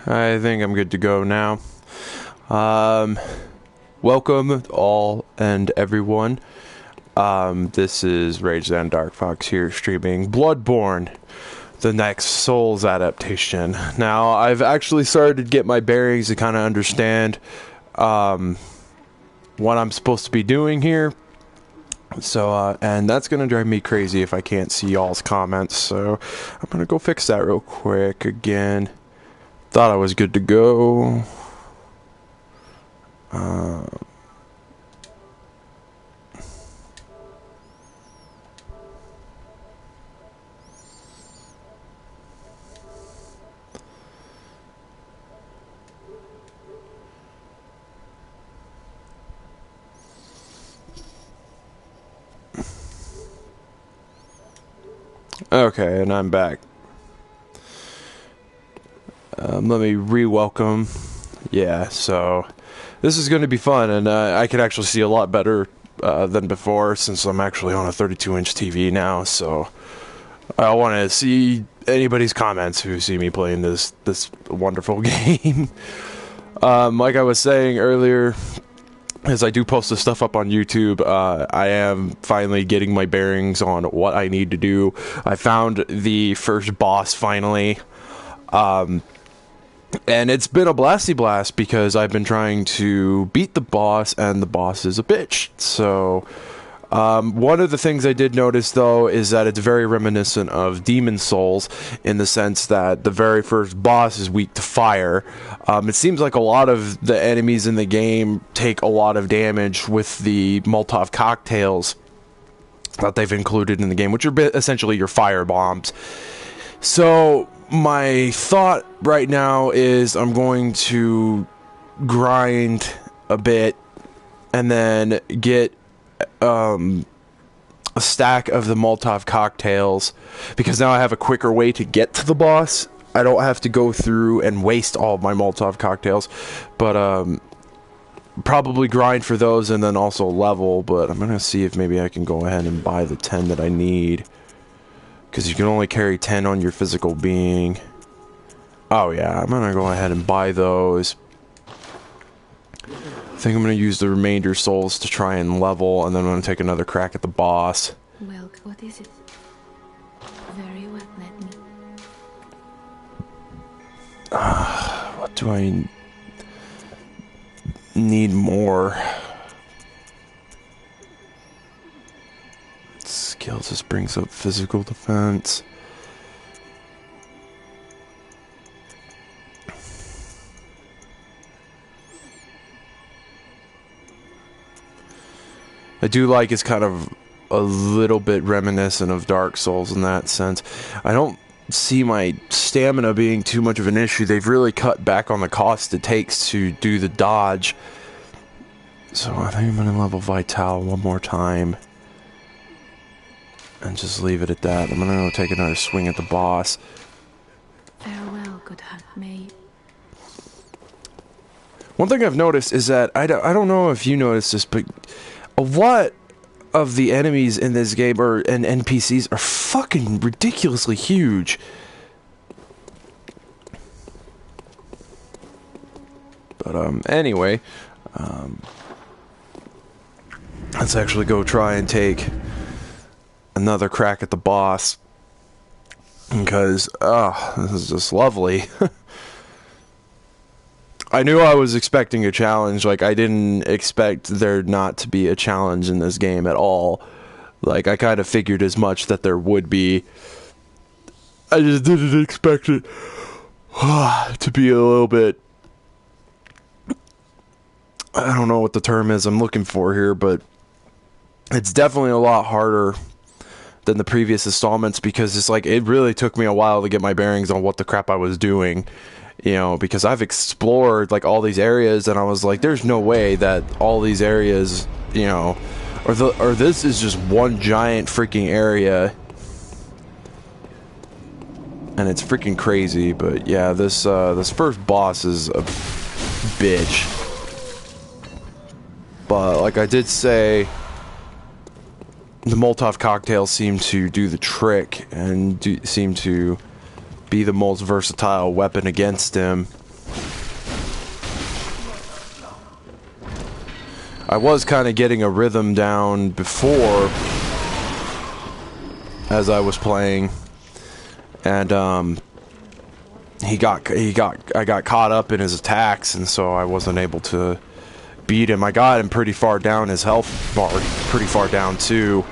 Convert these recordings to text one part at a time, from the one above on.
I think I'm good to go now. Welcome all and everyone. This is Rage and Dark Fox here streaming Bloodborne, the next Souls adaptation. Now, I've actually started to get my bearings to kind of understand what I'm supposed to be doing here. So, and that's gonna drive me crazy if I can't see y'all's comments, so I'm gonna go fix that real quick again. Thought I was good to go. Okay, and I'm back. Let me re-welcome. Yeah, so this is going to be fun, and I can actually see a lot better than before since I'm actually on a 32-inch TV now, so I want to see anybody's comments who see me playing this wonderful game. Like I was saying earlier, as I do post this stuff up on YouTube, I am finally getting my bearings on what I need to do. I found the first boss finally. And it's been a blasty blast because I've been trying to beat the boss, and the boss is a bitch. So, one of the things I did notice, though, is that it's very reminiscent of Demon Souls in the sense that the very first boss is weak to fire. It seems like a lot of the enemies in the game take a lot of damage with the Molotov cocktails that they've included in the game, which are essentially your fire bombs. So my thought right now is I'm going to grind a bit and then get a stack of the Molotov cocktails, because now I have a quicker way to get to the boss. I don't have to go through and waste all of my Molotov cocktails, but probably grind for those and then also level. But I'm gonna see if maybe I can go ahead and buy the 10 that I need, because you can only carry 10 on your physical being. Oh yeah, I'm gonna go ahead and buy those. I think I'm gonna use the remainder souls to try and level, and then I'm gonna take another crack at the boss. Well, what is it? Very well, let me. What do I need more? Skill just brings up physical defense. I do like it's kind of a little bit reminiscent of Dark Souls in that sense. I don't see my stamina being too much of an issue. They've really cut back on the cost it takes to do the dodge. So I think I'm going to level Vital one more time and just leave it at that. I'm going to go take another swing at the boss. Farewell, good handmaid. One thing I've noticed is that, I don't know if you noticed this, but a lot of the enemies in this game, and NPCs, are fucking ridiculously huge. But, anyway, let's actually go try and take another crack at the boss, because, this is just lovely. I knew I was expecting a challenge. Like, I didn't expect there not to be a challenge in this game at all. Like, I kind of figured as much that there would be. I just didn't expect it to be a little bit... I don't know what the term is I'm looking for here, but it's definitely a lot harder than the previous installments, because it's like, it really took me a while to get my bearings on what the crap I was doing. You know, because I've explored, like, all these areas, and I was like, there's no way that all these areas, you know, or this is just one giant freaking area. And it's freaking crazy, but yeah, this first boss is a bitch. But, like I did say, the Molotov cocktails seem to do the trick, and seem to be the most versatile weapon against him. I was kind of getting a rhythm down before as I was playing, and I got caught up in his attacks, and so I wasn't able to beat him. I got him pretty far down, his health bar pretty far down too,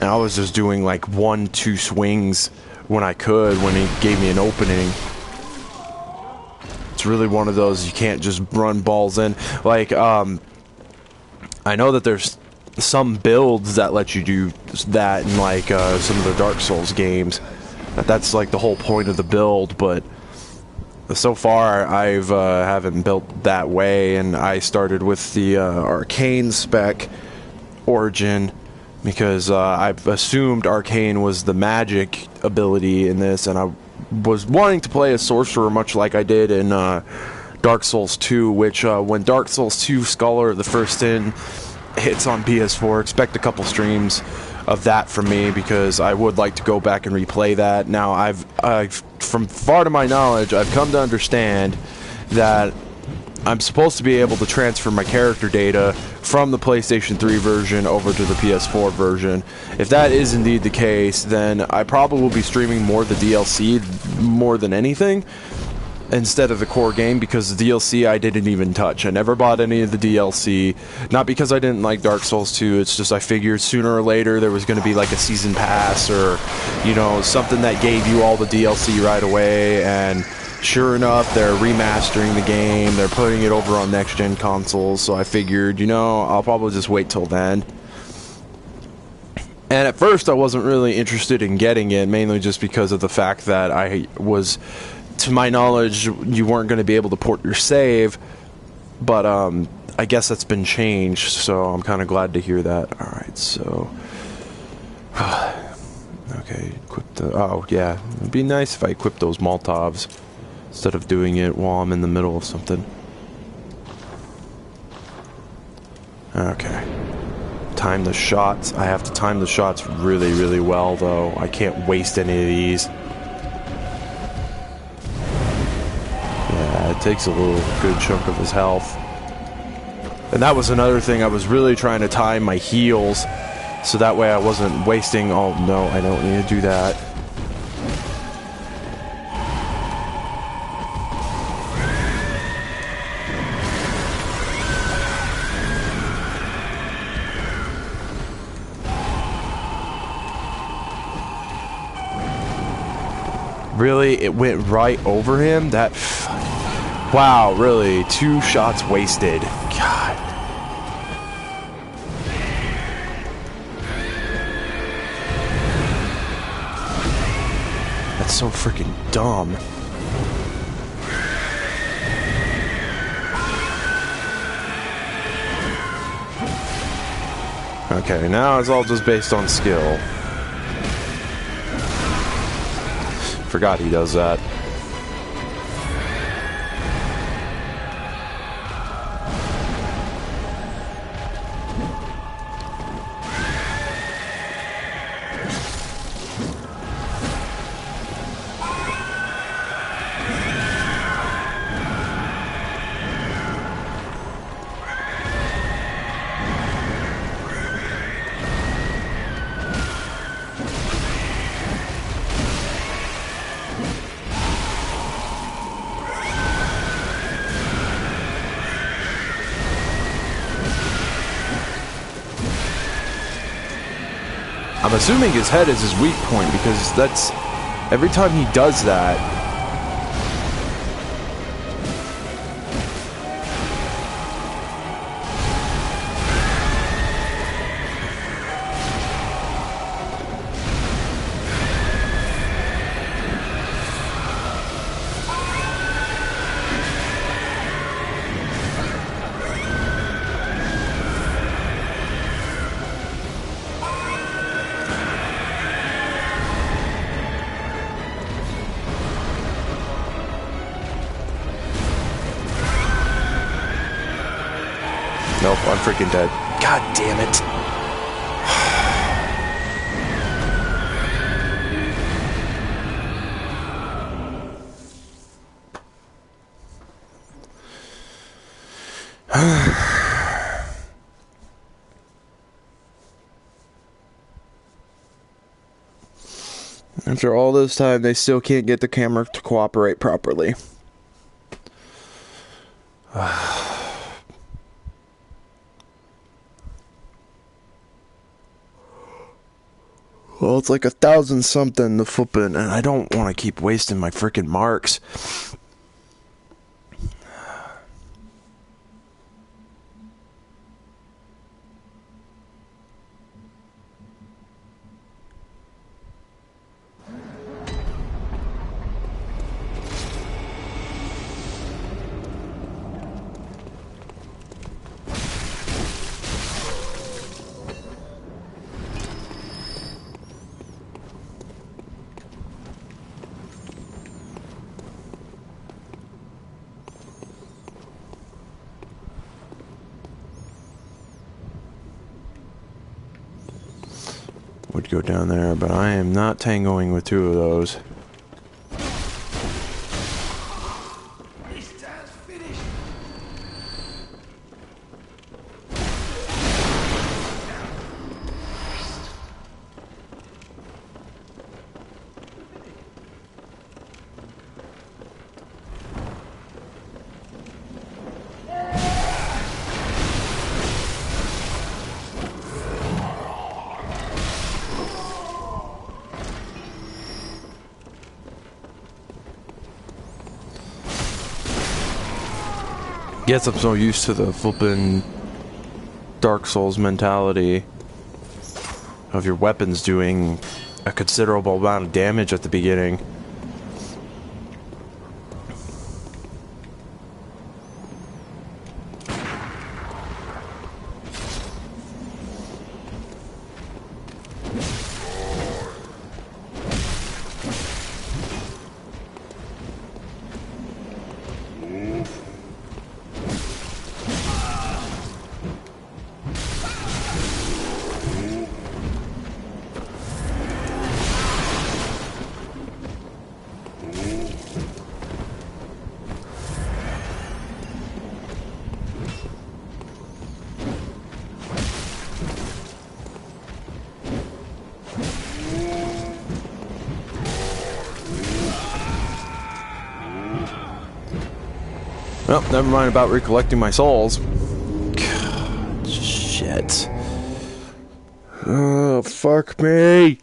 and I was just doing like 1-2 swings when I could, when he gave me an opening. It's really one of those you can't just run balls in. Like, I know that there's some builds that let you do that in like some of the Dark Souls games. That's like the whole point of the build, but so far I've haven't built that way, and I started with the arcane spec origin because I've assumed arcane was the magic ability in this, and I was wanting to play a sorcerer much like I did in Dark Souls 2, which when Dark Souls 2 Scholar of the First Sin hits on PS4, expect a couple streams of that from me, because I would like to go back and replay that. Now, I've from far to my knowledge, I've come to understand that I'm supposed to be able to transfer my character data from the PlayStation 3 version over to the PS4 version. If that is indeed the case, then I probably will be streaming more the DLC more than anything instead of the core game, because the DLC I didn't even touch. I never bought any of the DLC, not because I didn't like Dark Souls 2, it's just I figured sooner or later there was going to be like a season pass, or, you know, something that gave you all the DLC right away, and sure enough, they're remastering the game, they're putting it over on next-gen consoles, so I figured, you know, I'll probably just wait till then. And at first I wasn't really interested in getting it, mainly just because of the fact that I was, to my knowledge, you weren't going to be able to port your save, but I guess that's been changed, so I'm kind of glad to hear that. Alright, so okay, equip the, oh yeah, it'd be nice if I equipped those Molotovs instead of doing it while I'm in the middle of something. Okay, time the shots. I have to time the shots really, really well, though. I can't waste any of these. Yeah, it takes a little good chunk of his health. And that was another thing. I was really trying to time my heals, so that way I wasn't wasting. Oh no, I don't need to do that. Really? It went right over him? That... Wow, really? 2 shots wasted. God. That's so freaking dumb. Okay, now it's all just based on skill. Forgot he does that. I'm assuming his head is his weak point, because that's... Every time he does that... Nope, I'm freaking dead. God damn it. After all this time, they still can't get the camera to cooperate properly. Well, it's like 1,000 something to flipping, and I don't want to keep wasting my freaking marks. Would go down there, but I am not tangoing with two of those. Guess I'm so used to the flippin' Dark Souls mentality of your weapons doing a considerable amount of damage at the beginning. Well, never mind about recollecting my souls. God, shit. Oh, fuck me.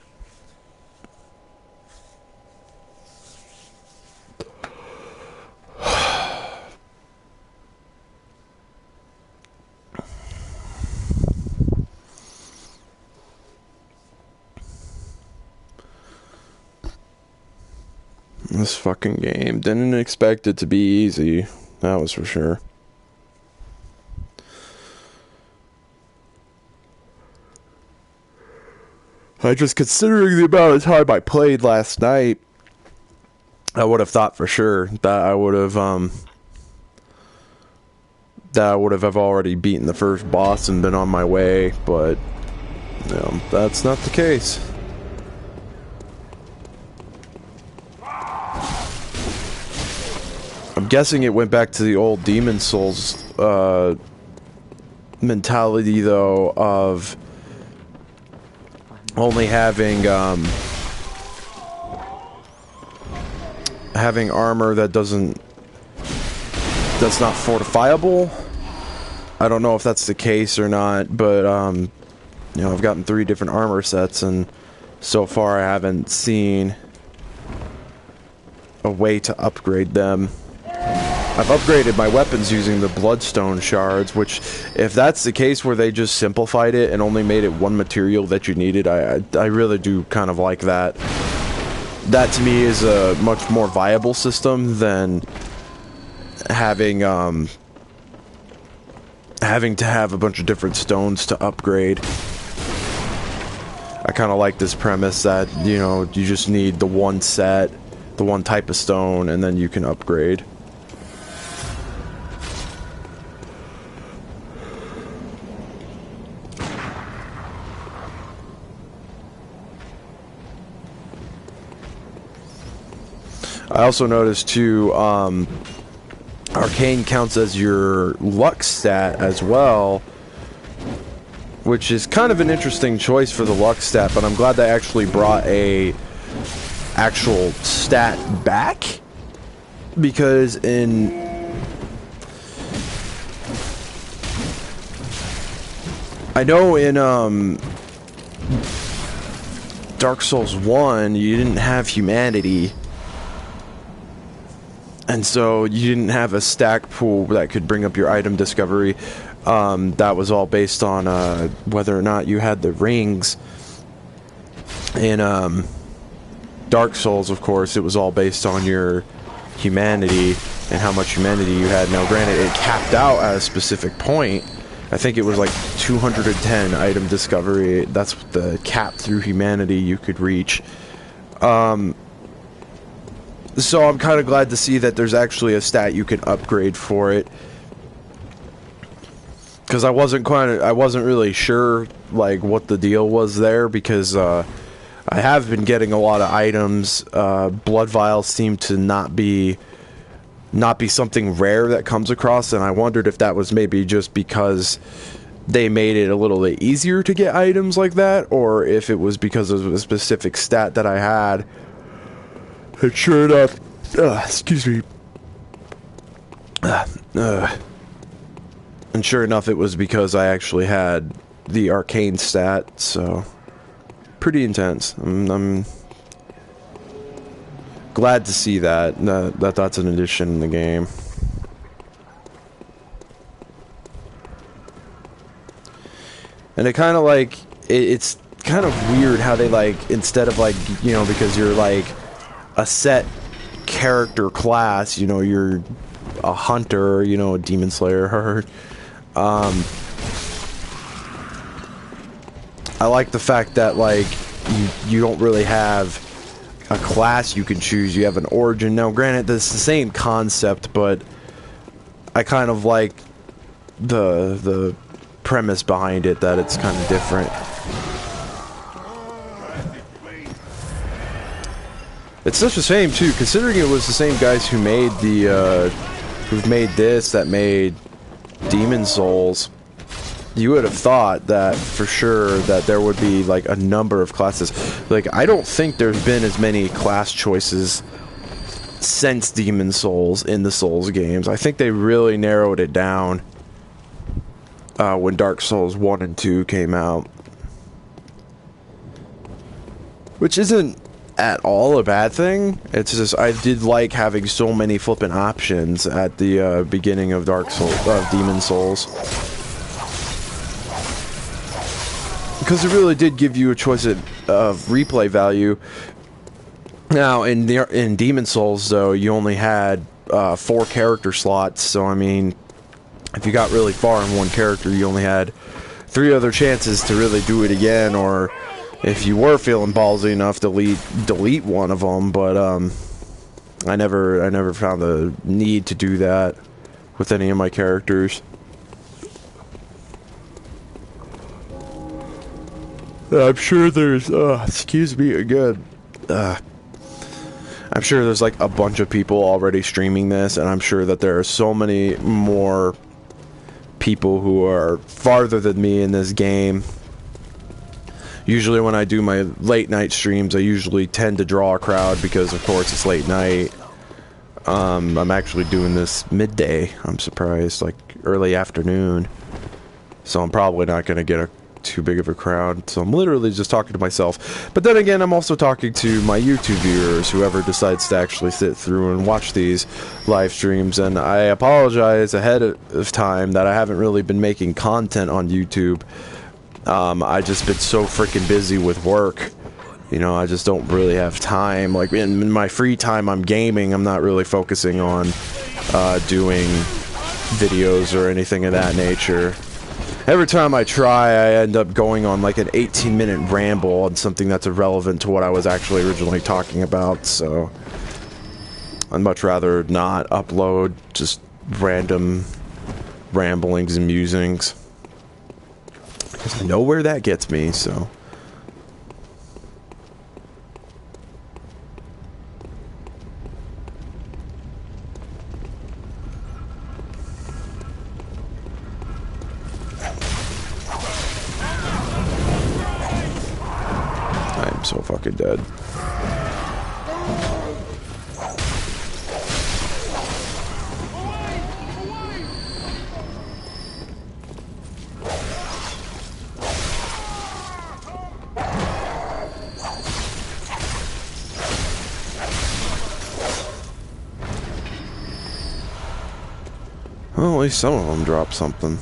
This fucking game. Didn't expect it to be easy. That was for sure. Just considering the amount of time I played last night, I would have thought for sure that I would have have already beaten the first boss and been on my way, but you know, that's not the case. I'm guessing it went back to the old Demon Souls mentality, though, of only having armor that's not fortifiable. I don't know if that's the case or not, but you know, I've gotten 3 different armor sets, and so far I haven't seen a way to upgrade them. I've upgraded my weapons using the bloodstone shards, which, if that's the case where they just simplified it and only made it one material that you needed, I really do kind of like that. That to me is a much more viable system than having to have a bunch of different stones to upgrade. I kind of like this premise that, you know, you just need the one set, the one type of stone, and then you can upgrade. I also noticed too, Arcane counts as your luck stat as well, which is kind of an interesting choice for the luck stat, but I'm glad they actually brought a actual stat back, because I know in Dark Souls 1 you didn't have humanity, and so you didn't have a stack pool that could bring up your item discovery. That was all based on whether or not you had the rings. In Dark Souls, of course, it was all based on your humanity and how much humanity you had. Now, granted, it capped out at a specific point. I think it was like 210 item discovery. That's the cap through humanity you could reach. So I'm kind of glad to see that there's actually a stat you can upgrade for it. Because I wasn't really sure like what the deal was there, because I have been getting a lot of items. Blood vials seem to not be something rare that comes across, and I wondered if that was maybe just because they made it a little bit easier to get items like that, or if it was because of a specific stat that I had. And sure enough, excuse me. And sure enough, it was because I actually had the arcane stat, so pretty intense. I'm glad to see that's an addition in the game. And it kind of like it's kind of weird how they like, instead of like, you know, because you're like a set character class, you know, you're a hunter, you know, a demon slayer. I like the fact that like you don't really have a class you can choose. You have an origin. Now, granted, it's the same concept, but I kind of like the premise behind it, that it's kind of different. It's such a shame too, considering it was the same guys who made that made Demon Souls. You would have thought that for sure that there would be like a number of classes. Like, I don't think there's been as many class choices since Demon Souls in the Souls games. I think they really narrowed it down when Dark Souls 1 and 2 came out. Which isn't at all a bad thing. It's just I did like having so many flipping options at the beginning of Demon Souls. Because it really did give you a choice of replay value. Now, in Demon Souls, though, you only had 4 character slots. So, I mean, if you got really far in one character, you only had 3 other chances to really do it again. Or if you were feeling ballsy enough, delete one of them. But I never found the need to do that with any of my characters. I'm sure there's, excuse me again. I'm sure there's like a bunch of people already streaming this, and I'm sure that there are so many more people who are farther than me in this game. Usually when I do my late night streams, I usually tend to draw a crowd because, of course, it's late night. I'm actually doing this midday. I'm surprised, like early afternoon. So I'm probably not going to get too big of a crowd, so I'm literally just talking to myself. But then again, I'm also talking to my YouTube viewers, whoever decides to actually sit through and watch these live streams. And I apologize ahead of time that I haven't really been making content on YouTube. I just been so freaking busy with work. You know, I just don't really have time. Like in my free time, I'm gaming. I'm not really focusing on doing videos or anything of that nature. Every time I try, I end up going on like an 18-minute ramble on something that's irrelevant to what I was actually originally talking about, so I'd much rather not upload just random ramblings and musings, because I know where that gets me, so. So fucking dead. Well, at least some of them drop something.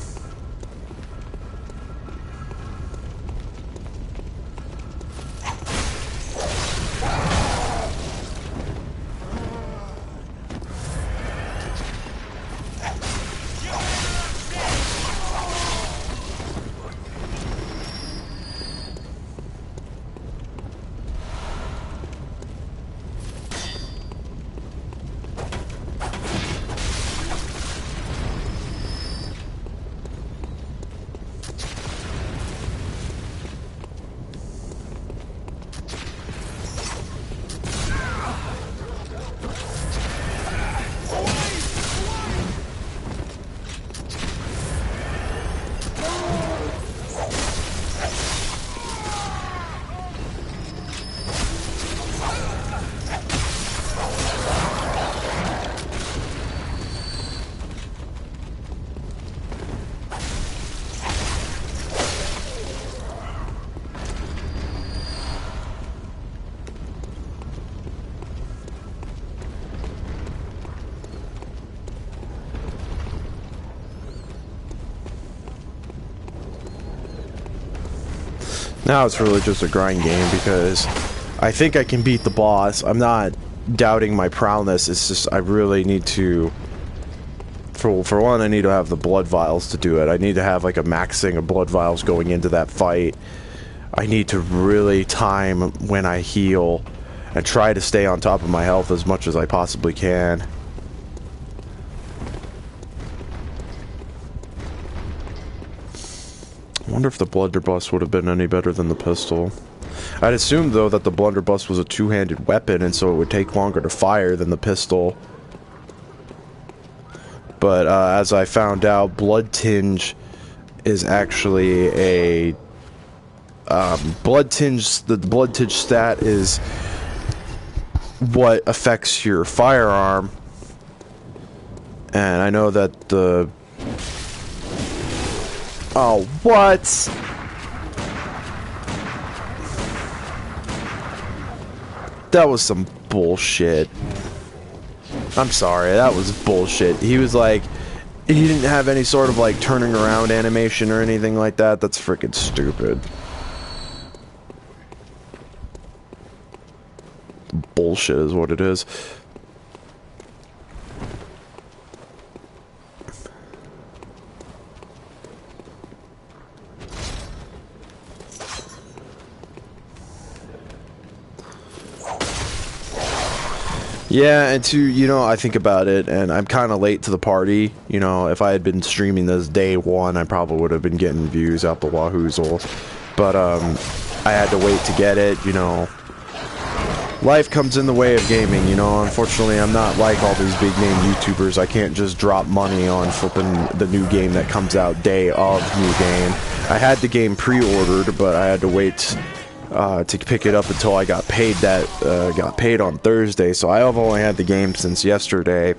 Now it's really just a grind game because I think I can beat the boss. I'm not doubting my prowess. It's just I really need to. For one, I need to have the blood vials to do it. I need to have like a maxing of blood vials going into that fight. I need to really time when I heal and try to stay on top of my health as much as I possibly can. I wonder if the blunderbuss would have been any better than the pistol. I'd assume, though, that the blunderbuss was a two-handed weapon, and so it would take longer to fire than the pistol. But as I found out, Blood Tinge is actually a... the Blood Tinge stat is what affects your firearm. And I know that the... Oh, what? That was some bullshit. I'm sorry, that was bullshit. He was like, he didn't have any sort of like turning around animation or anything like that. That's freaking stupid. Bullshit is what it is. Yeah, and to, you know, I think about it, and I'm kind of late to the party. You know, if I had been streaming this day one, I probably would have been getting views out the wahoozle. But, I had to wait to get it, you know. Life comes in the way of gaming, you know. Unfortunately, I'm not like all these big name YouTubers. I can't just drop money on flipping the new game that comes out day of new game. I had the game pre-ordered, but I had to wait to pick it up until I got paid got paid on Thursday, so I have only had the game since yesterday.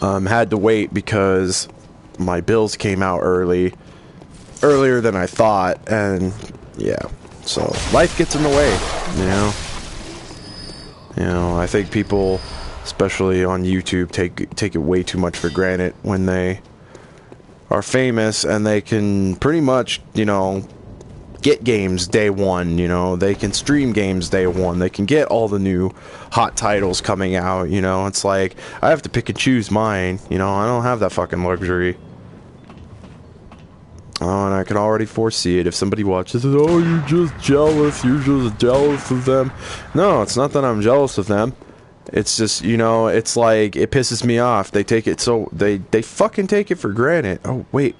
Had to wait because my bills came out earlier than I thought, and yeah, so life gets in the way, you know. You know, I think people, especially on YouTube, take it way too much for granted when they are famous and they can pretty much, you know, get games day one, you know, they can stream games day one, they can get all the new hot titles coming out, you know. It's like, I have to pick and choose mine, you know, I don't have that fucking luxury. Oh, and I can already foresee it. If somebody watches it, oh, you're just jealous of them. No, it's not that I'm jealous of them. It's just, you know, it's like, it pisses me off. They take it so, they fucking take it for granted. Oh, wait.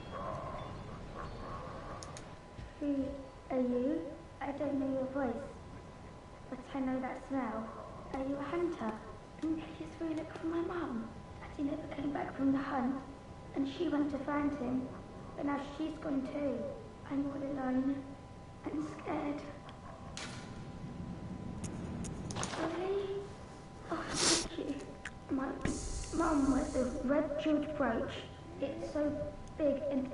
Are you? I don't know your voice, but I know that smell. Are you a hunter? Can you just really look for my mum? Daddy never came back from the hunt, and she went to find him, but now she's gone too. I'm all alone and scared. Really? Oh, thank you. My mum wears a red jeweled brooch. It's so big and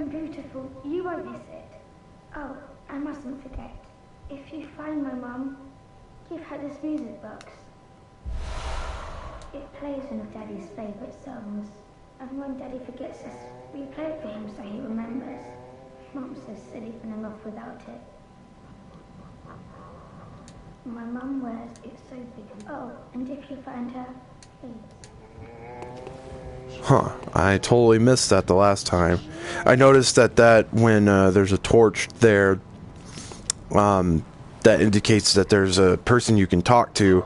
beautiful. You won't miss it. Oh, I mustn't forget. If you find my mum, give her this music box. It plays one of Daddy's favourite songs. And when Daddy forgets us, we play it for him so he remembers. Mum's so silly running off without it. My mum wears it so big. Oh, and if you find her, please. Huh, I totally missed that the last time. I noticed that when there's a torch there, that indicates that there's a person you can talk to.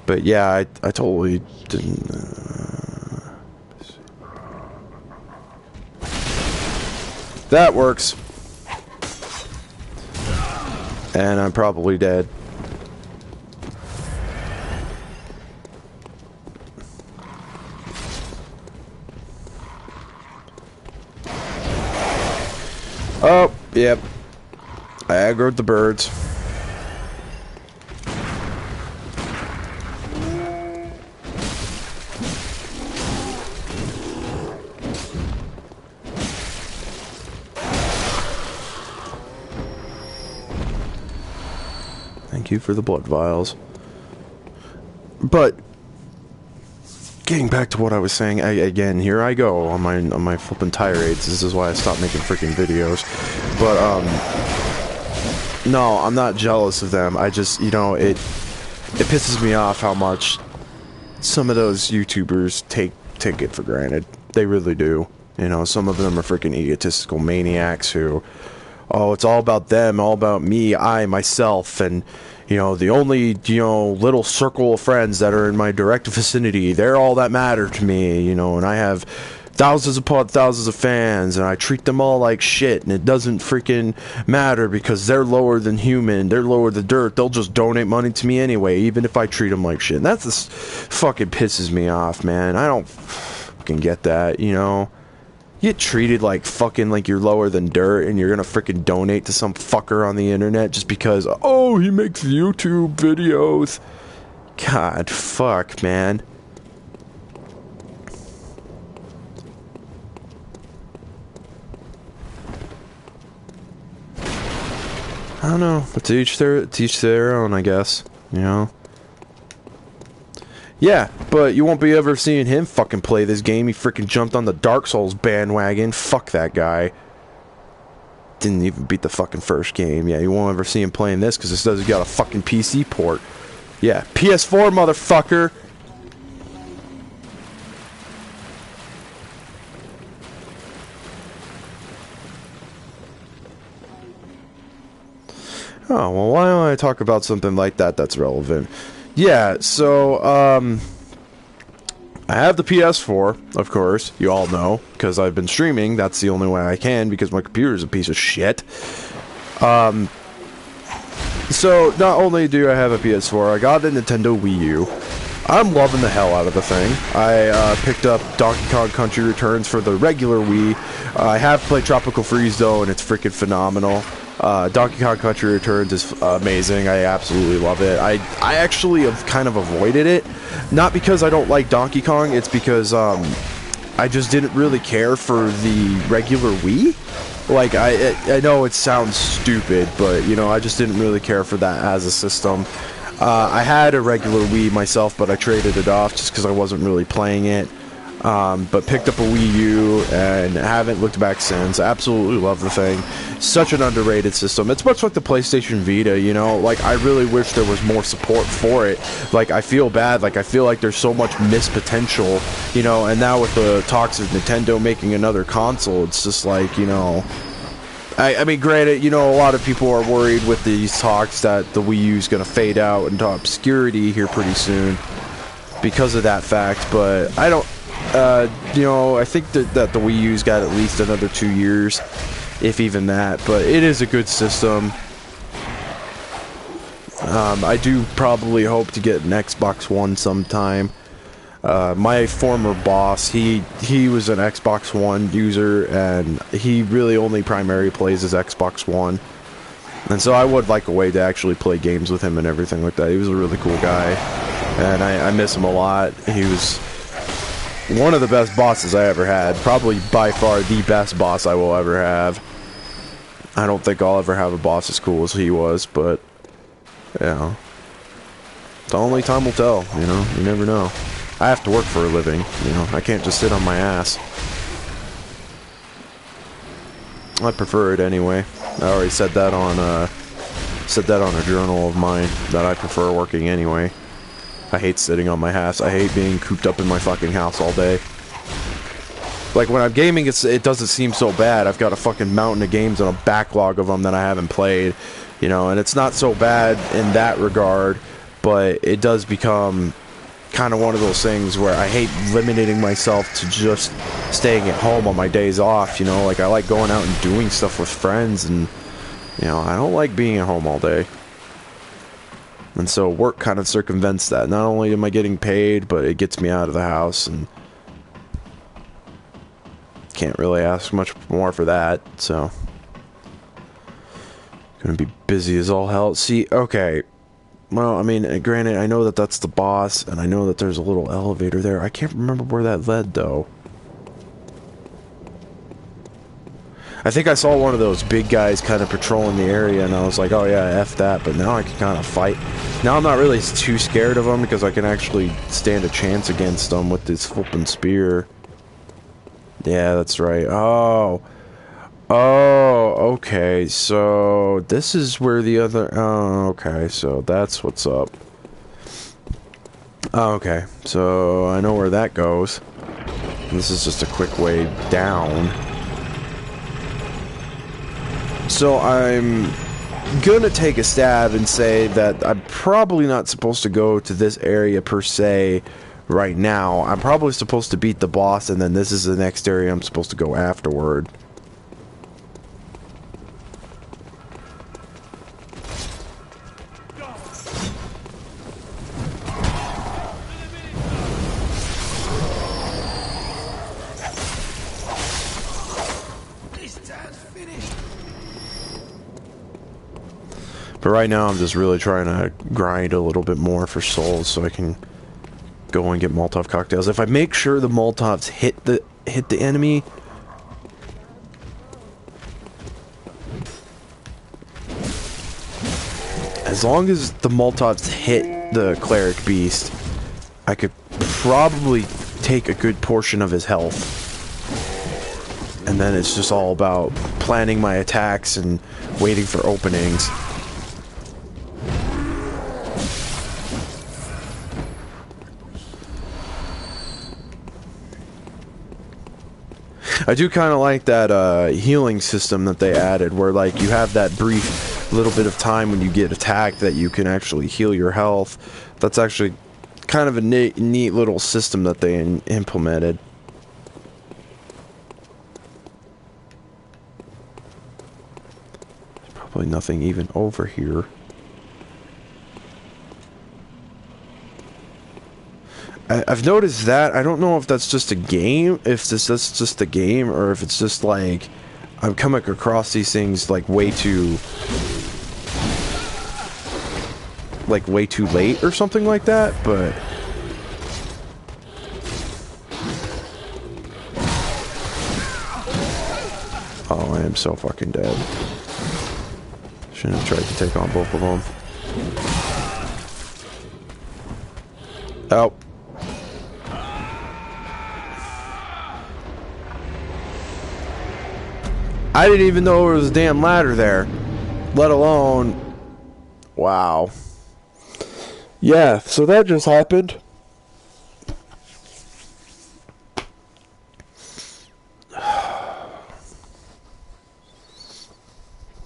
But yeah, I totally didn't... That works. And I'm probably dead. Oh, yep. I aggroed the birds. Thank you for the blood vials. But getting back to what I was saying, again, here I go on my flipping tirades. This is why I stopped making freaking videos. But no, I'm not jealous of them. I just, you know, it pisses me off how much some of those YouTubers take it for granted. They really do. You know, some of them are freaking egotistical maniacs who, oh, it's all about them, all about me, I, myself, and, you know, the only, you know, little circle of friends that are in my direct vicinity, they're all that matter to me, you know, and I have thousands upon thousands of fans, and I treat them all like shit, and it doesn't freaking matter because they're lower than human, they're lower than dirt, they'll just donate money to me anyway, even if I treat them like shit. And that's just fucking pisses me off, man. I don't fucking get that, you know. You get treated like fucking like you're lower than dirt and you're gonna freaking donate to some fucker on the internet just because, oh, he makes YouTube videos. God, fuck, man. I don't know. To each their own, I guess. You know? Yeah, but you won't be ever seeing him fucking play this game. He freaking jumped on the Dark Souls bandwagon. Fuck that guy. Didn't even beat the fucking first game. Yeah, you won't ever see him playing this because it says he got a fucking PC port. Yeah, PS4, motherfucker. Oh, well, why don't I talk about something like that that's relevant? Yeah, so, I have the PS4, of course, you all know, because I've been streaming, that's the only way I can, because my computer is a piece of shit. So, not only do I have a PS4, I got a Nintendo Wii U. I'm loving the hell out of the thing. I picked up Donkey Kong Country Returns for the regular Wii. I have played Tropical Freeze, though, and it's freaking phenomenal. Donkey Kong Country Returns is amazing. I absolutely love it. I actually have kind of avoided it. Not because I don't like Donkey Kong, it's because I just didn't really care for the regular Wii. Like, I know it sounds stupid, but, you know, I just didn't really care for that as a system. I had a regular Wii myself, but I traded it off just because I wasn't really playing it. But picked up a Wii U and haven't looked back since. I absolutely love the thing. Such an underrated system. It's much like the PlayStation Vita, you know? Like, I really wish there was more support for it. Like, I feel bad. Like, I feel like there's so much missed potential, you know? And now with the talks of Nintendo making another console, it's just like, you know... I mean, granted, you know, a lot of people are worried with these talks that the Wii U's gonna fade out into obscurity here pretty soon because of that fact, but I don't... you know, I think that the Wii U's got at least another 2 years, if even that, but it is a good system. I do probably hope to get an Xbox One sometime. My former boss, he was an Xbox One user, and he really only primarily plays his Xbox One. And so I would like a way to actually play games with him and everything like that. He was a really cool guy, and I miss him a lot. He was one of the best bosses I ever had. Probably by far the best boss I will ever have. I don't think I'll ever have a boss as cool as he was, but, you know. Only time will tell, you know? You never know. I have to work for a living, you know. I can't just sit on my ass. I prefer it anyway. I already said that on a journal of mine, that I prefer working anyway. I hate sitting on my ass. I hate being cooped up in my fucking house all day. Like, when I'm gaming, it doesn't seem so bad. I've got a fucking mountain of games and a backlog of them that I haven't played, you know, and it's not so bad in that regard, but it does become kind of one of those things where I hate limiting myself to just staying at home on my days off, you know. Like, I like going out and doing stuff with friends, and, you know, I don't like being at home all day. And so work kind of circumvents that. Not only am I getting paid, but it gets me out of the house, and can't really ask much more for that, so gonna be busy as all hell. See, okay, well, I mean, granted, I know that that's the boss, and I know that there's a little elevator there. I can't remember where that led, though. I think I saw one of those big guys kind of patrolling the area, and I was like, oh yeah, F that, but now I can kind of fight. Now I'm not really too scared of them, because I can actually stand a chance against them with this flippin' spear. Yeah, that's right. Oh, okay, so this is where the other... Oh, okay, so that's what's up. Oh, okay, so I know where that goes. This is just a quick way down. So I'm gonna take a stab and say that I'm probably not supposed to go to this area per se right now. I'm probably supposed to beat the boss, and then this is the next area I'm supposed to go afterward. But right now I'm just really trying to grind a little bit more for souls so I can go and get Molotov cocktails. If I make sure the Molotovs hit the enemy, as long as the Molotovs hit the cleric beast, I could probably take a good portion of his health. And then it's just all about planning my attacks and waiting for openings. I do kind of like that healing system that they added, where like you have that brief little bit of time when you get attacked that you can actually heal your health. That's actually kind of a neat little system that they implemented. There's probably nothing even over here. I've noticed that. I don't know if that's just a game, if that's just a game, or if it's just like I'm coming across these things like way too late or something like that, but oh, I am so fucking dead. Shouldn't have tried to take on both of them. Oh. I didn't even know there was a damn ladder there, let alone... Wow. Yeah, so that just happened.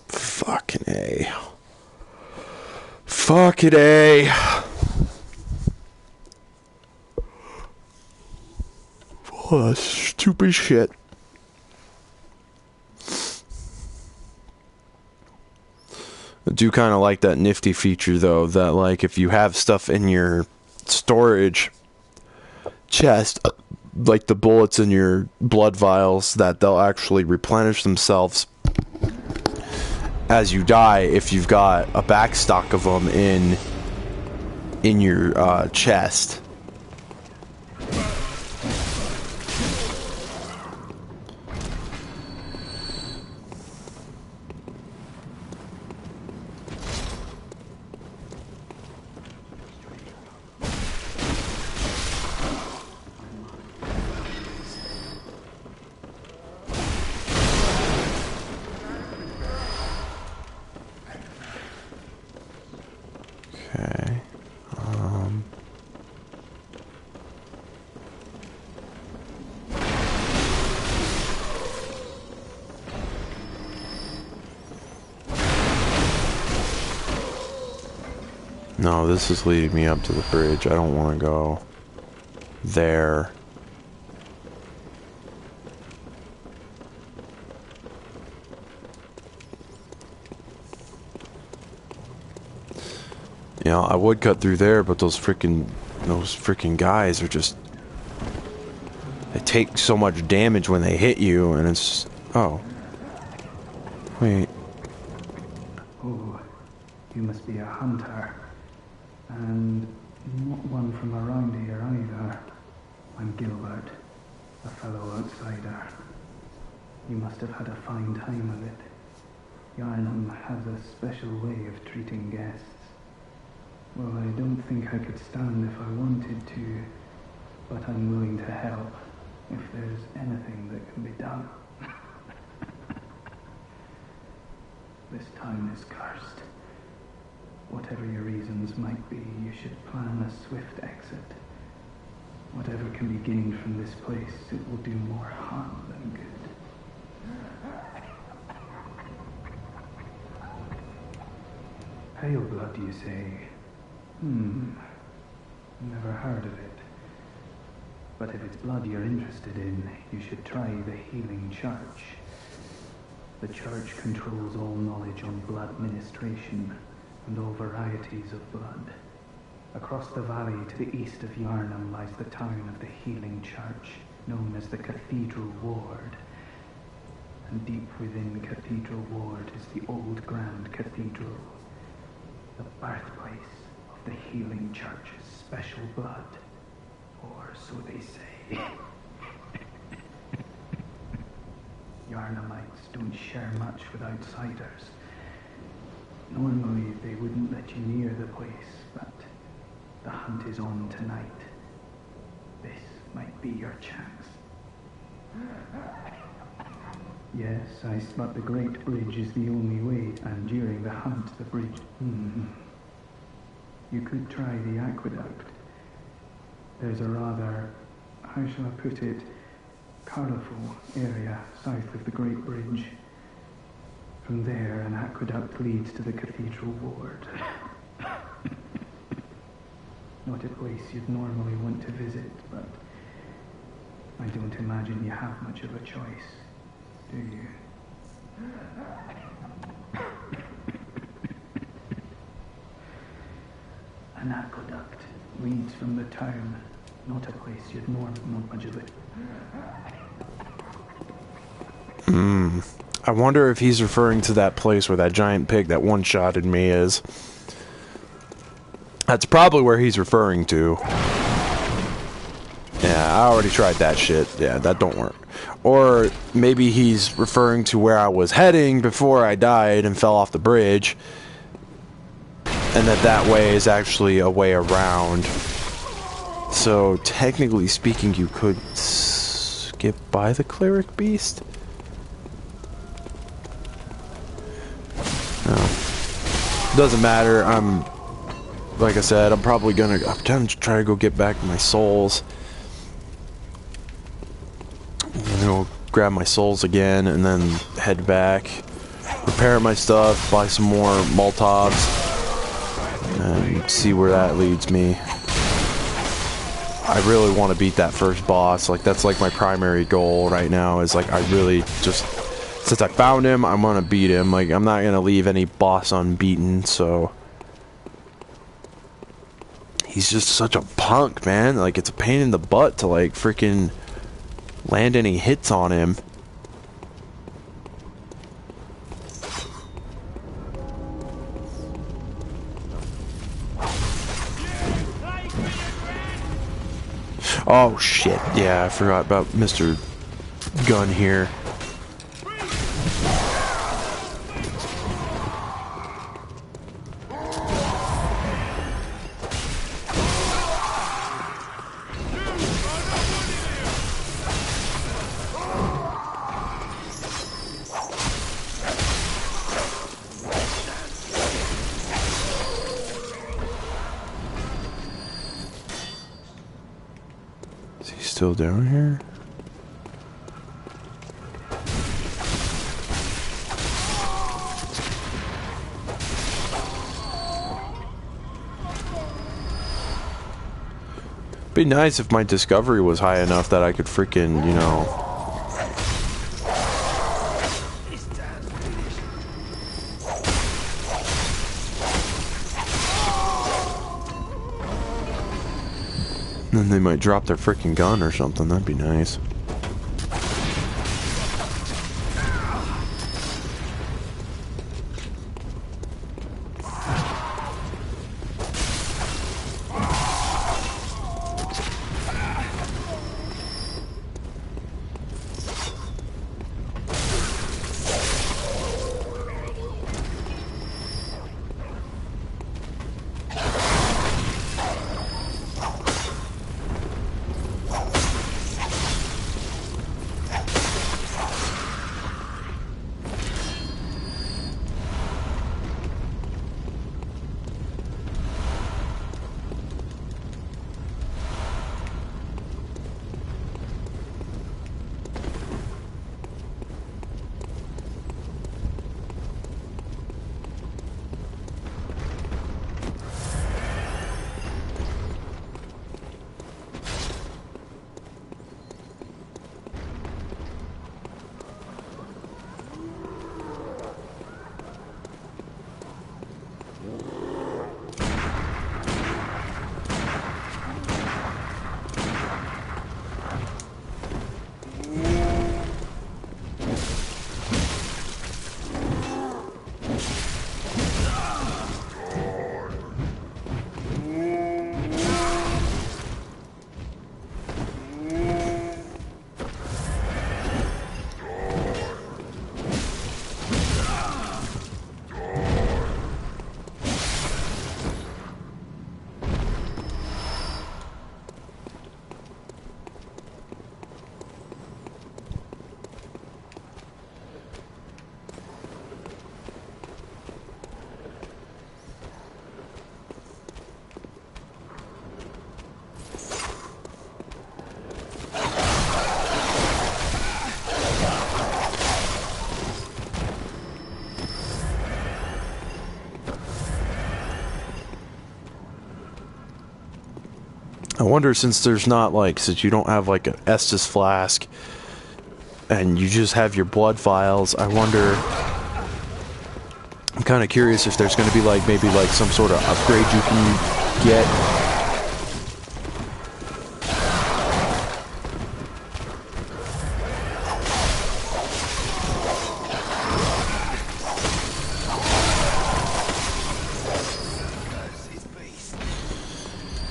Fucking A. Fucking A. Oh, stupid shit. I do kind of like that nifty feature, though, that, like, if you have stuff in your storage chest, like the bullets in your blood vials, that they'll actually replenish themselves as you die if you've got a backstock of them in your chest. No, this is leading me up to the bridge. I don't want to go there. You know, I would cut through there, but those freaking guys are just, they take so much damage when they hit you, and it's, oh. Wait. Oh, you must be a hunter. And not one from around here either. I'm Gilbert, a fellow outsider. You must have had a fine time of it. Yarnum has a special way of treating guests. Well, I don't think I could stand if I wanted to, but I'm willing to help if there's anything that can be done. This town is cursed. Whatever your reasons might be, you should plan a swift exit. Whatever can be gained from this place, it will do more harm than good. Pale blood, you say? Never heard of it. But if it's blood you're interested in, you should try the Healing Church. The church controls all knowledge on blood ministration and all varieties of blood. Across the valley to the east of Yarnum lies the town of the Healing Church, known as the Cathedral Ward. And deep within Cathedral Ward is the old Grand Cathedral, the birthplace of the Healing Church's special blood, or so they say. Yarnumites don't share much with outsiders. Normally they wouldn't let you near the place, but the hunt is on tonight. This might be your chance. Yes, but the Great Bridge is the only way, and during the hunt the bridge... You could try the aqueduct. There's a rather, how shall I put it, colourful area south of the Great Bridge. From there, an aqueduct leads to the Cathedral Ward. Not a place you'd normally want to visit, but I don't imagine you have much of a choice, do you? An aqueduct leads from the town, not a place you'd not much of it. I wonder if he's referring to that place where that giant pig that one-shotted me is. That's probably where he's referring to. Yeah, I already tried that shit. Yeah, that don't work. Or maybe he's referring to where I was heading before I died and fell off the bridge. And that way is actually a way around. So, technically speaking, you could skip by the cleric beast? No. Doesn't matter. Like I said, I'm gonna try to go get back my souls. I'm gonna go grab my souls again and then head back, repair my stuff, buy some more Molotovs, and see where that leads me. I really want to beat that first boss. Like, that's like my primary goal right now, is like, I really just, since I found him, I want to beat him. Like, I'm not gonna leave any boss unbeaten, so. He's just such a punk, man. Like, it's a pain in the butt to, like, freaking land any hits on him. Oh, shit. Yeah, I forgot about Mr. Gun here. Still down here? be nice if my discovery was high enough that I could freaking, you know... Then they might drop their freaking gun or something. That'd be nice. I wonder, since there's not, like, since you don't have, like, an Estus flask, and you just have your blood vials, I wonder... I'm kind of curious if there's going to be, like, maybe, like, some sort of upgrade you can get.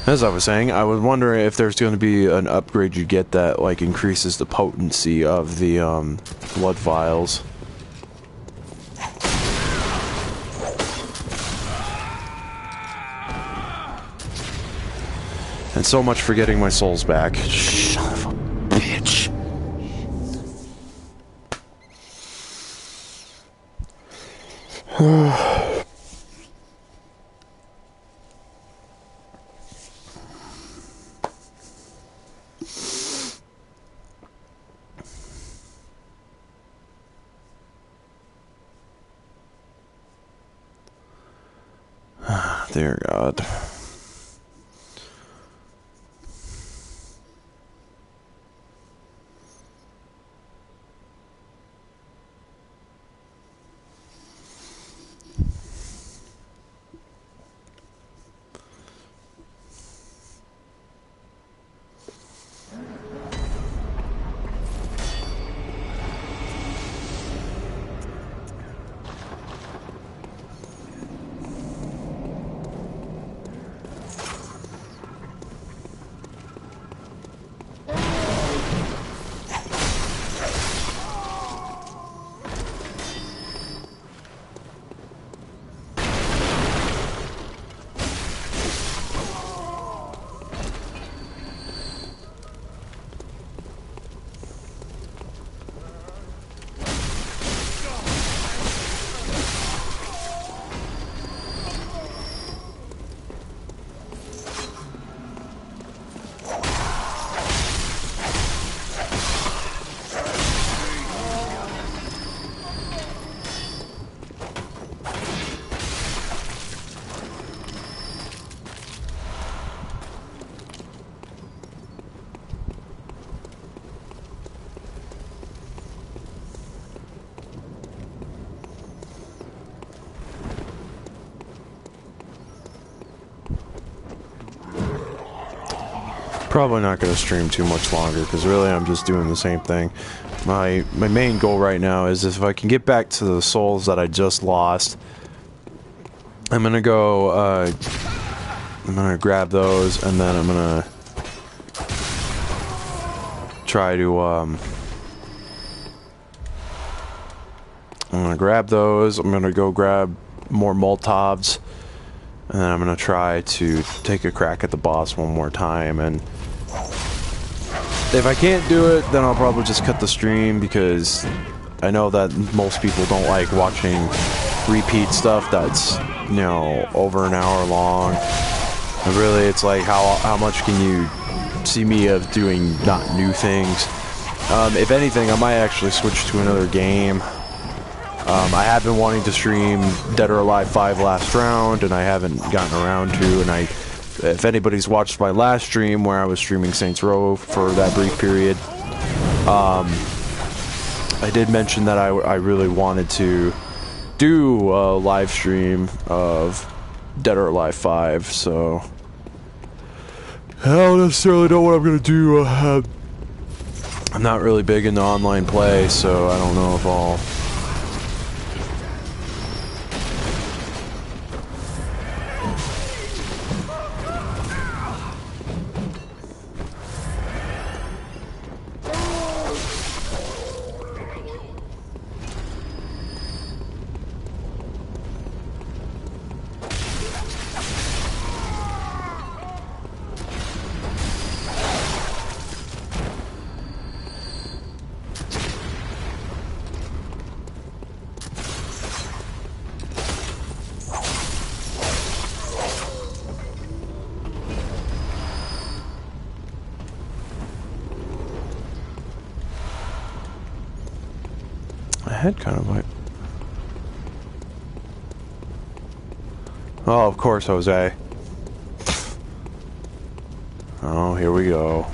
As I was saying, I was wondering if there's going to be an upgrade you get that, like, increases the potency of the, blood vials. And so much for getting my souls back. Son of a bitch. Dear God. probably not going to stream too much longer because really I'm just doing the same thing. My main goal right now is if I can get back to the souls that I just lost, I'm going to go, I'm going to grab those and then I'm going to try to, I'm going to grab those, I'm going to go grab more Molotovs, and then I'm going to try to take a crack at the boss one more time, and if I can't do it, then I'll probably just cut the stream, because I know that most people don't like watching repeat stuff that's, you know, over an hour long. And really, it's like, how much can you see me of doing not new things? If anything, I might actually switch to another game. I have been wanting to stream Dead or Alive 5 Last Round, and I haven't gotten around to, and if anybody's watched my last stream where I was streaming Saints Row for that brief period, I did mention that I really wanted to do a live stream of Dead or Alive 5, so I don't necessarily know what I'm going to do. I'm not really big into online play, so I don't know if I'll... Head kind of like... Oh, of course, Jose. Oh, here we go.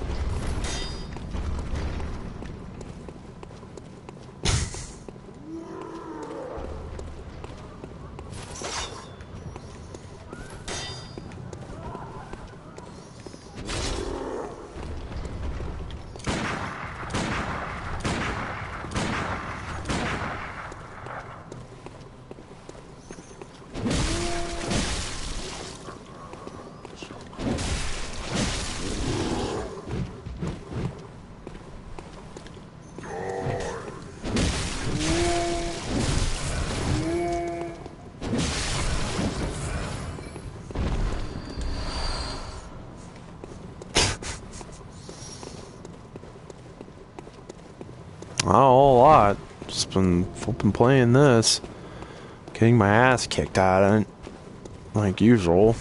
Not a whole lot. Just been flipping playing this. Getting my ass kicked out of it. Like usual.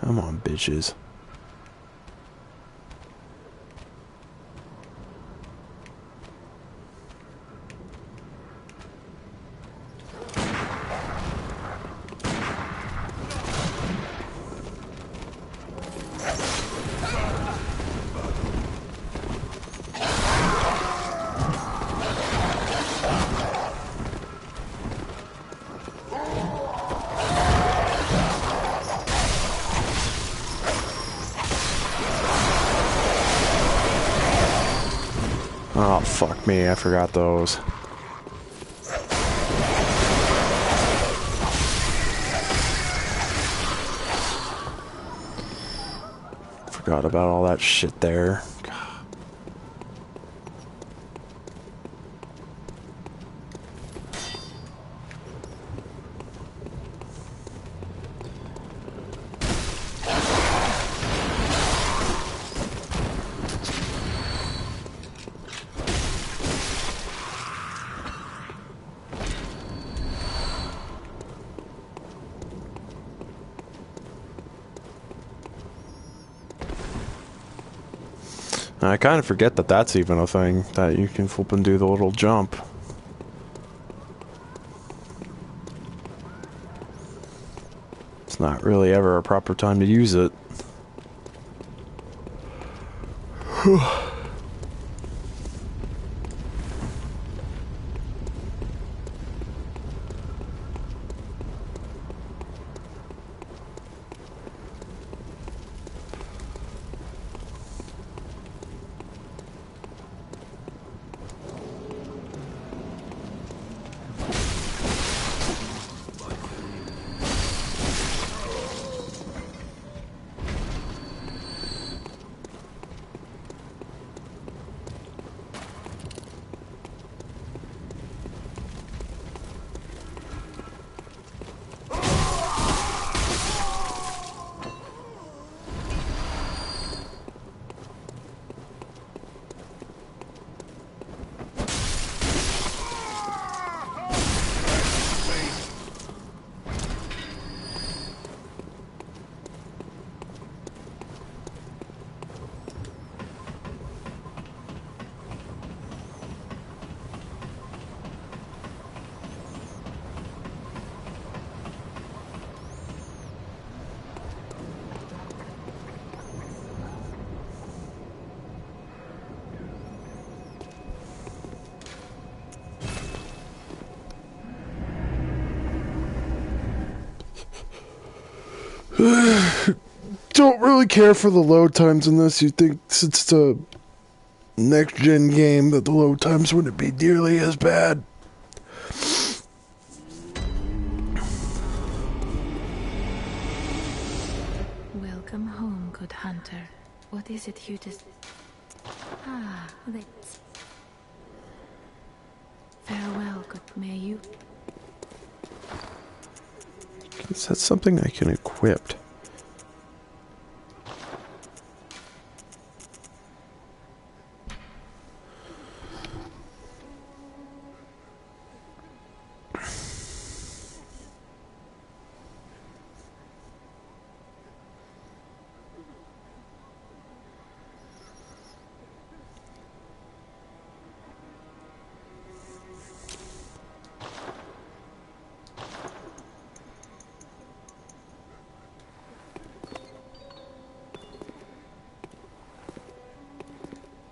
Come on, bitches. Oh, fuck me, I forgot those. Forgot about all that shit there. I kind of forget that that's even a thing, that you can flip and do the little jump. It's not really ever a proper time to use it. Don't really care for the load times in this. You think since it's a next gen game that the load times wouldn't be nearly as bad. Welcome home, good hunter. What is it you just... Ah, that's... Farewell, good... May you... Is that something I can equip?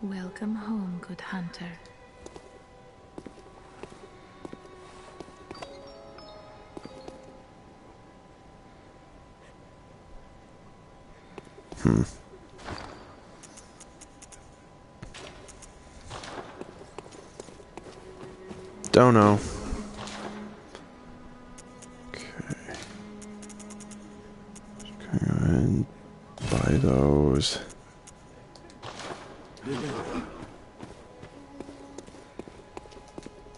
Welcome home, good hunter. Don't know. Okay. Just go ahead and buy those.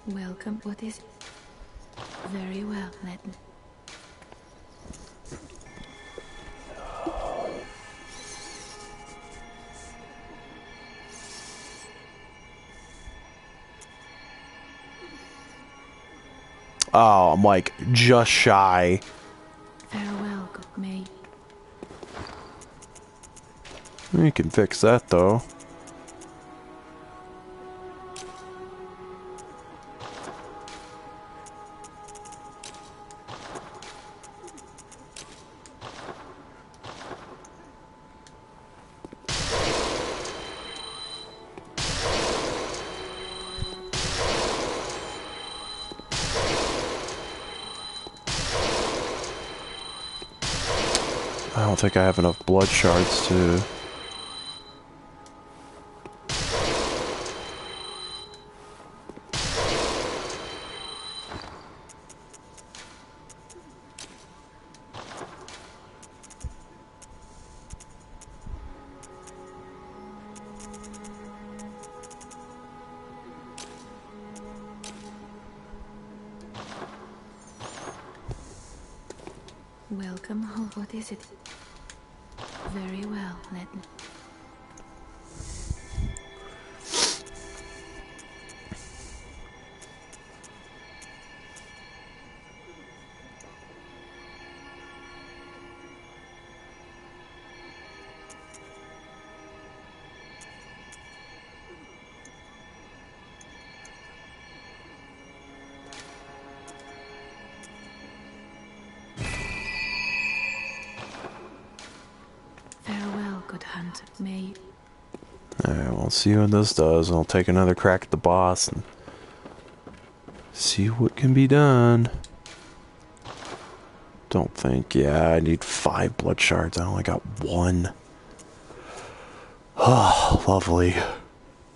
Welcome. What is it? Very well, let me... Oh, I'm like just shy. Farewell, good may... We can fix that though. I don't think I have enough blood shards to... Welcome home. What is it? Very well, let me... Hunter. May Alright, we'll see what this does. I'll take another crack at the boss and see what can be done. Don't think, yeah, I need 5 blood shards. I only got 1. Oh, lovely.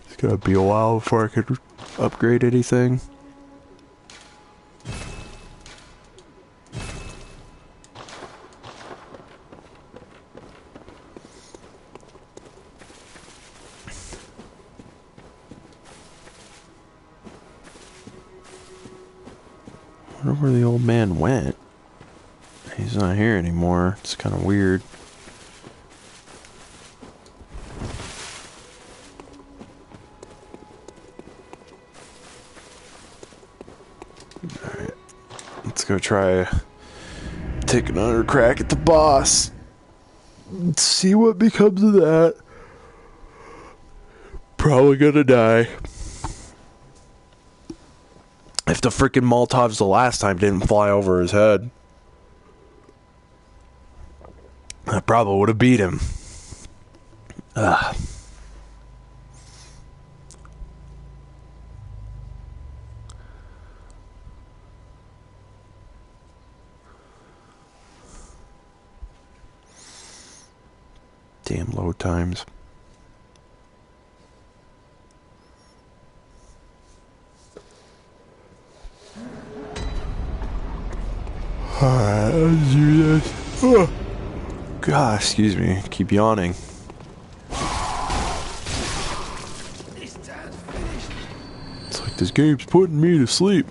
It's gonna be a while before I could upgrade anything. I wonder where the old man went. He's not here anymore. It's kind of weird. Alright. Let's go try take another crack at the boss. Let's see what becomes of that. Probably gonna die. If the freaking Molotovs the last time didn't fly over his head, I probably would have beat him. Ugh. Damn load times. Alright, let's do this. Ugh. God, excuse me. Keep yawning. It's like this game's putting me to sleep.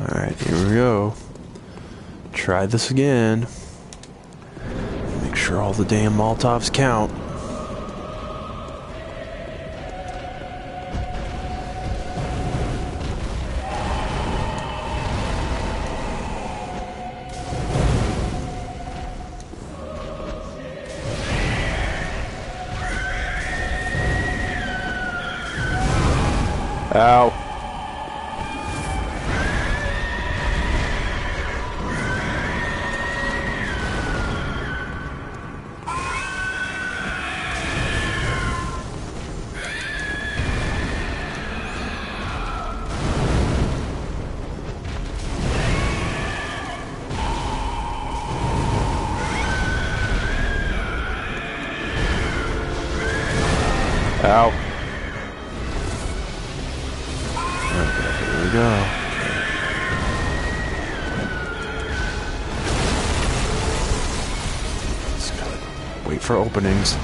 Alright, here we go. Try this again. Make sure all the damn Molotovs count. Ow. Ow. Okay, here we go. Just gotta wait for openings.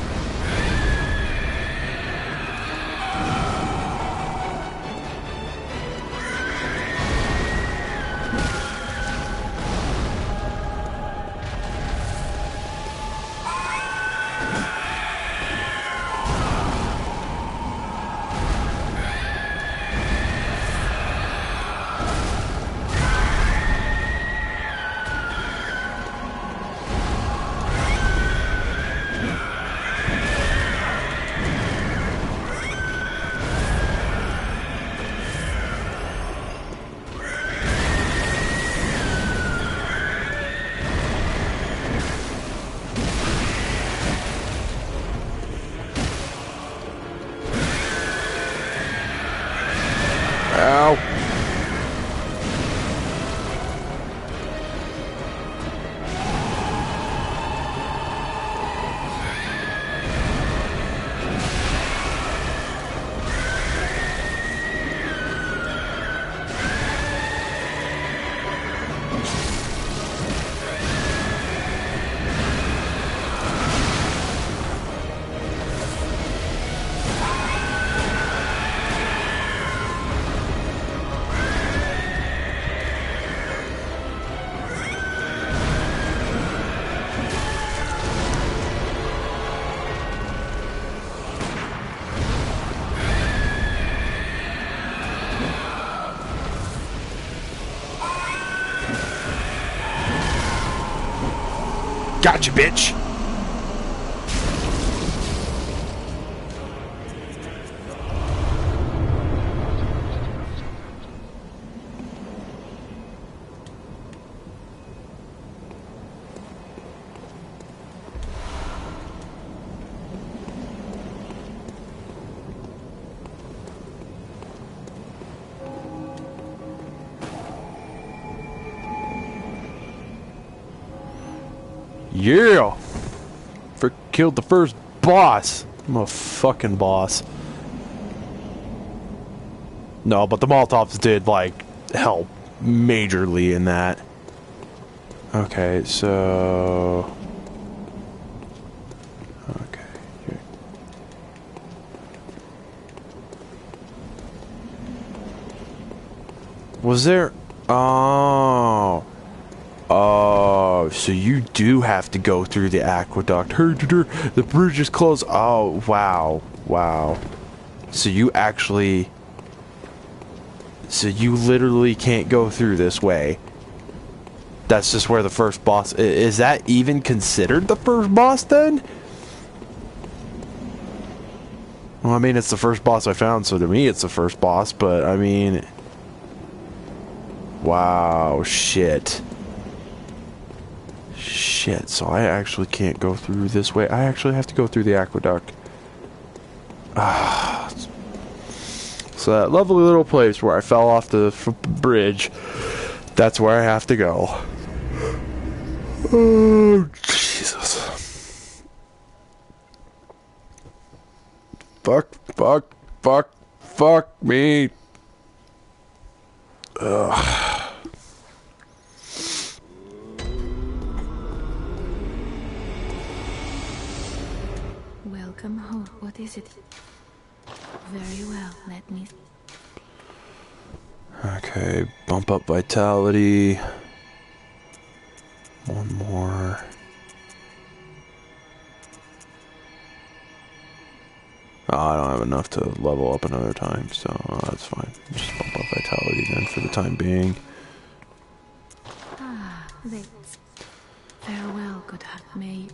Gotcha, bitch! Yeah! Killed the first boss. I'm a fucking boss. No, but the Molotovs did, like, help majorly in that. Okay, so... Okay. Here. Was there... Oh... Oh, so you do have to go through the aqueduct. The bridge is closed. Oh, wow. Wow. So you actually... So you literally can't go through this way. That's just where the first boss... Is that even considered the first boss, then? Well, I mean, it's the first boss I found, so to me it's the first boss, but, I mean... Wow, shit. Shit, so I actually can't go through this way. I actually have to go through the aqueduct. Ah. So that lovely little place where I fell off the bridge, that's where I have to go. Oh, Jesus. Fuck me. Ugh. Welcome home. What is it? Very well, let me... Okay, bump up vitality. One more. Oh, I don't have enough to level up another time, so that's fine. Just bump up vitality then for the time being. Ah, they... Farewell, good heart. May...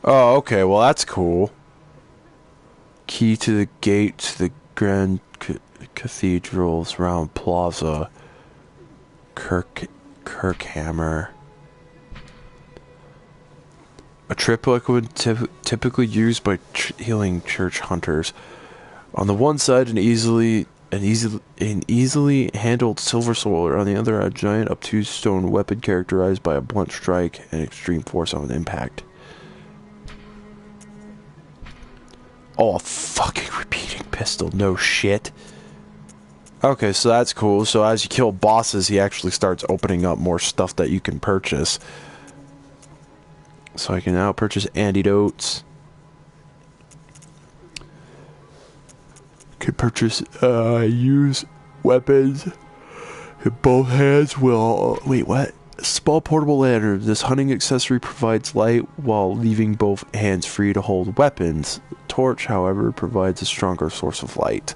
Oh, okay, well that's cool. Key to the gate to the Grand Cathedral's round plaza. Kirkhammer. A trip liquid typically used by healing church hunters. On the one side, an easily handled silver sword. On the other, a giant obtuse stone weapon characterized by a blunt strike and extreme force on impact. Oh, a fucking repeating pistol. No shit. Okay, so that's cool. So as you kill bosses, he actually starts opening up more stuff that you can purchase. So I can now purchase antidotes. Can purchase, use weapons in both hands will... wait, what? Small portable lantern. This hunting accessory provides light while leaving both hands free to hold weapons. Torch, however, provides a stronger source of light.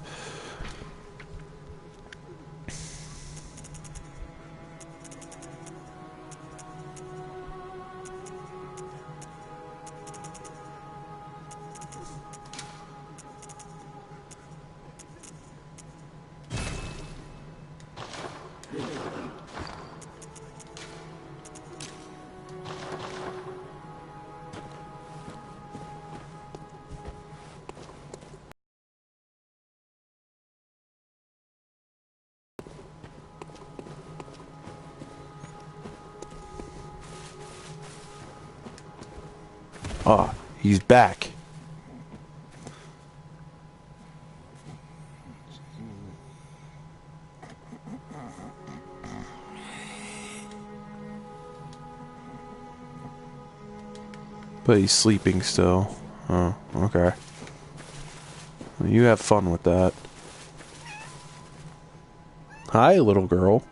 Ah, he's back. But he's sleeping still. Oh, okay. Well, you have fun with that. Hi, little girl.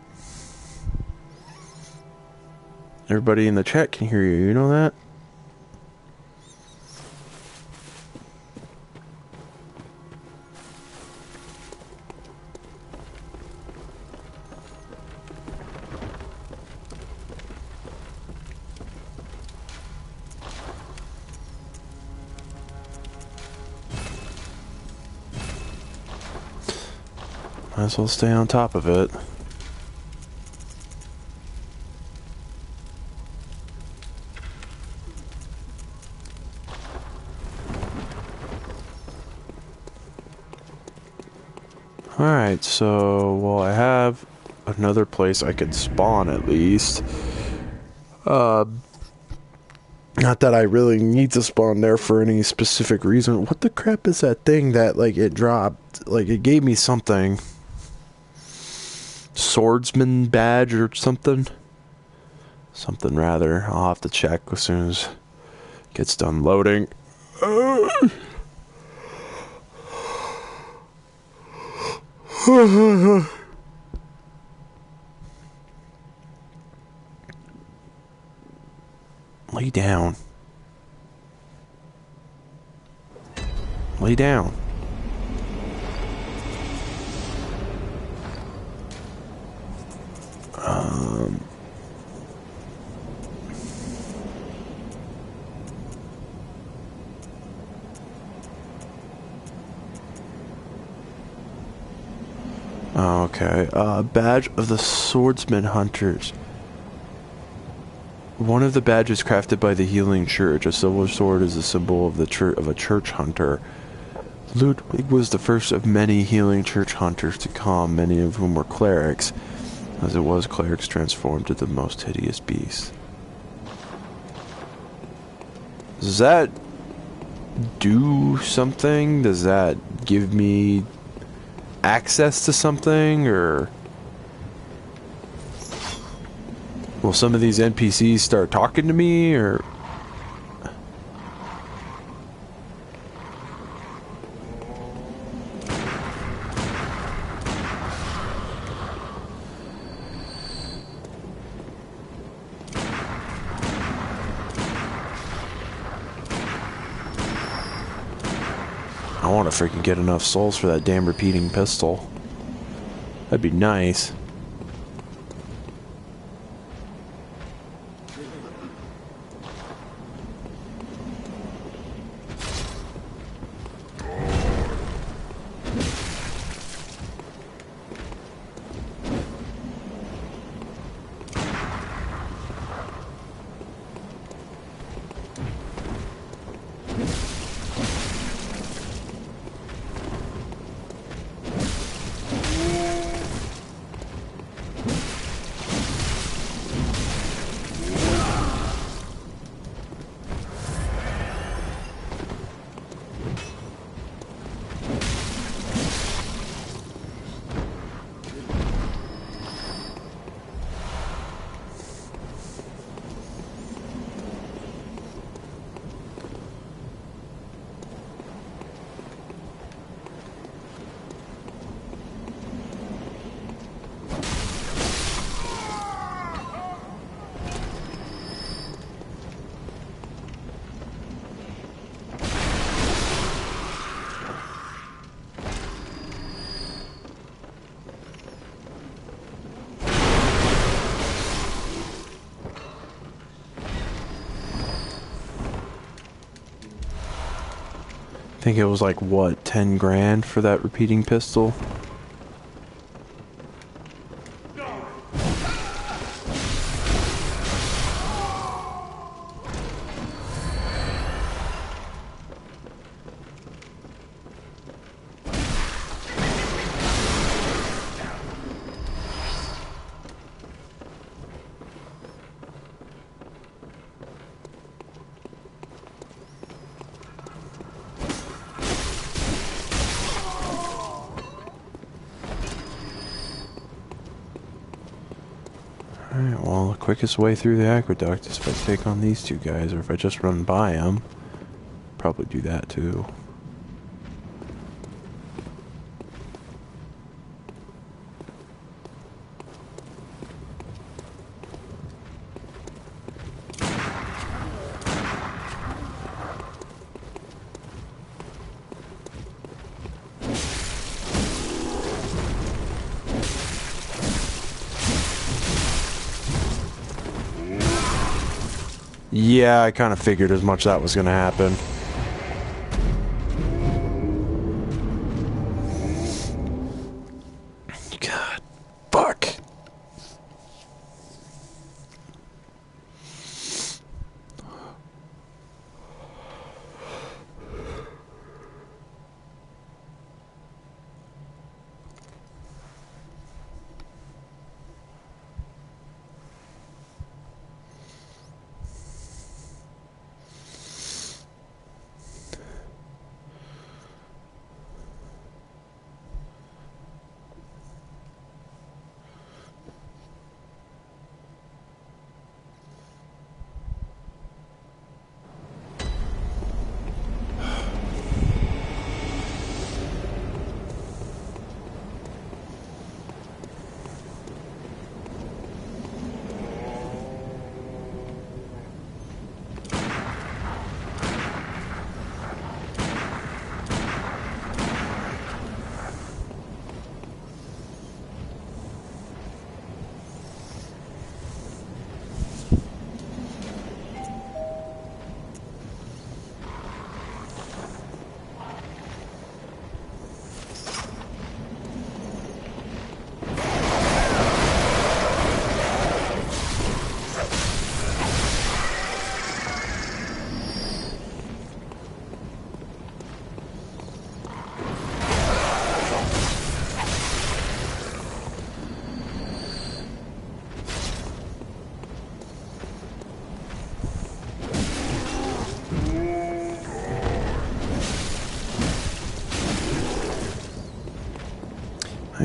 Everybody in the chat can hear you, you know that? Might as well stay on top of it. Alright, so, well, I have another place I could spawn at least. Not that I really need to spawn there for any specific reason. What the crap is that thing that, like, it dropped? Like, it gave me something. Swordsman badge or something? Something rather. I'll have to check as soon as it gets done loading. Lay down. Lay down. Okay. Badge of the Swordsman Hunters. One of the badges crafted by the Healing Church. A silver sword is a symbol of the of a church hunter. Ludwig was the first of many Healing Church hunters to come, many of whom were clerics. As it was, clerics transformed into the most hideous beasts. Does that do something? Does that give me access to something, or will some of these NPCs start talking to me, or I want to freaking get enough souls for that damn repeating pistol. That'd be nice. I think it was like, what, 10 grand for that repeating pistol? Alright, well, the quickest way through the aqueduct is if I take on these two guys, or if I just run by them. Probably do that too. Yeah, I kind of figured as much that was going to happen.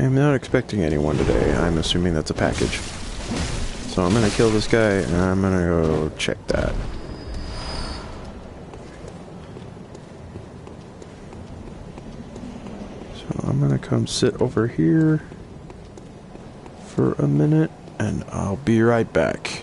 I'm not expecting anyone today. I'm assuming that's a package. So I'm gonna kill this guy, and I'm gonna go check that. So I'm gonna come sit over here for a minute, and I'll be right back.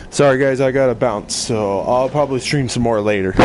Sorry guys, I gotta bounce, so I'll probably stream some more later.